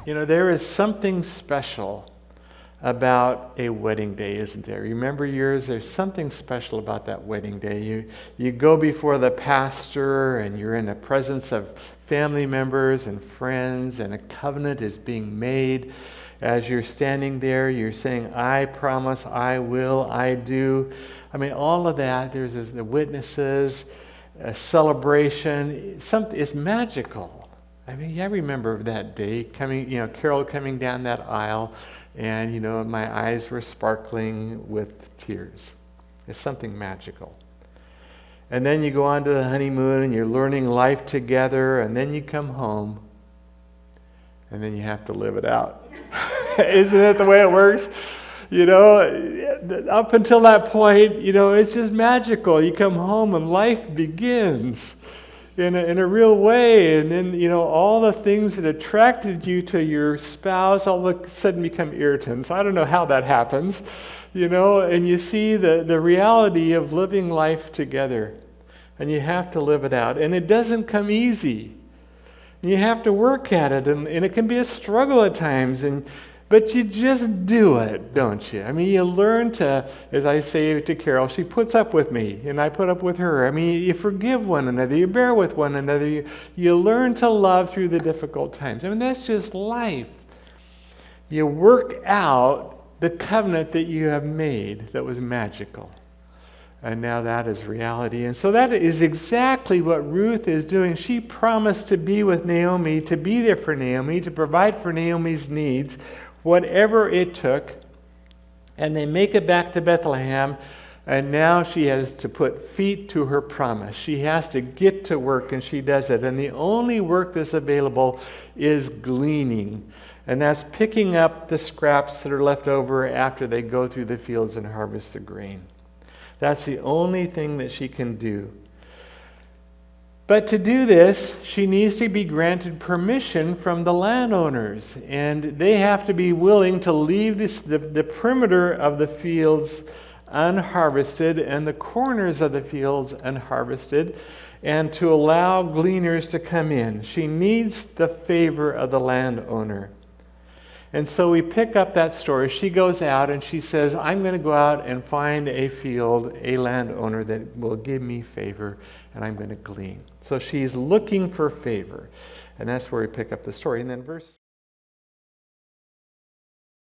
There is something special about a wedding day, isn't there? Remember yours? There's something special about that wedding day. You go before the pastor and you're in the presence of family members and friends, and a covenant is being made. As you're standing there, you're saying, I promise, I will, I do. All of that. There's the witnesses, a celebration. It's magical. I remember that day Carol coming down that aisle, and my eyes were sparkling with tears. It's something magical. And then you go on to the honeymoon, and you're learning life together, and then you come home, and then you have to live it out. Isn't that the way it works? Up until that point, it's just magical. You come home and life begins in a real way. And then, all the things that attracted you to your spouse all of a sudden become irritants. I don't know how that happens, and you see the reality of living life together. And you have to live it out. And it doesn't come easy. You have to work at it, and it can be a struggle at times, but you just do it, don't you? You learn to, as I say to Carol, she puts up with me, and I put up with her. You forgive one another, you bear with one another, you learn to love through the difficult times. That's just life. You work out the covenant that you have made that was magical. And now that is reality. And so that is exactly what Ruth is doing. She promised to be with Naomi, to be there for Naomi, to provide for Naomi's needs, whatever it took. And they make it back to Bethlehem, and now she has to put feet to her promise. She has to get to work, and she does it. And the only work that's available is gleaning. And that's picking up the scraps that are left over after they go through the fields and harvest the grain. That's the only thing that she can do. But to do this, she needs to be granted permission from the landowners. And they have to be willing to leave the perimeter of the fields unharvested and the corners of the fields unharvested, and to allow gleaners to come in. She needs the favor of the landowner. And so we pick up that story. She goes out and she says, I'm going to go out and find a field, a landowner that will give me favor, and I'm going to glean. So she's looking for favor. And that's where we pick up the story. And then verse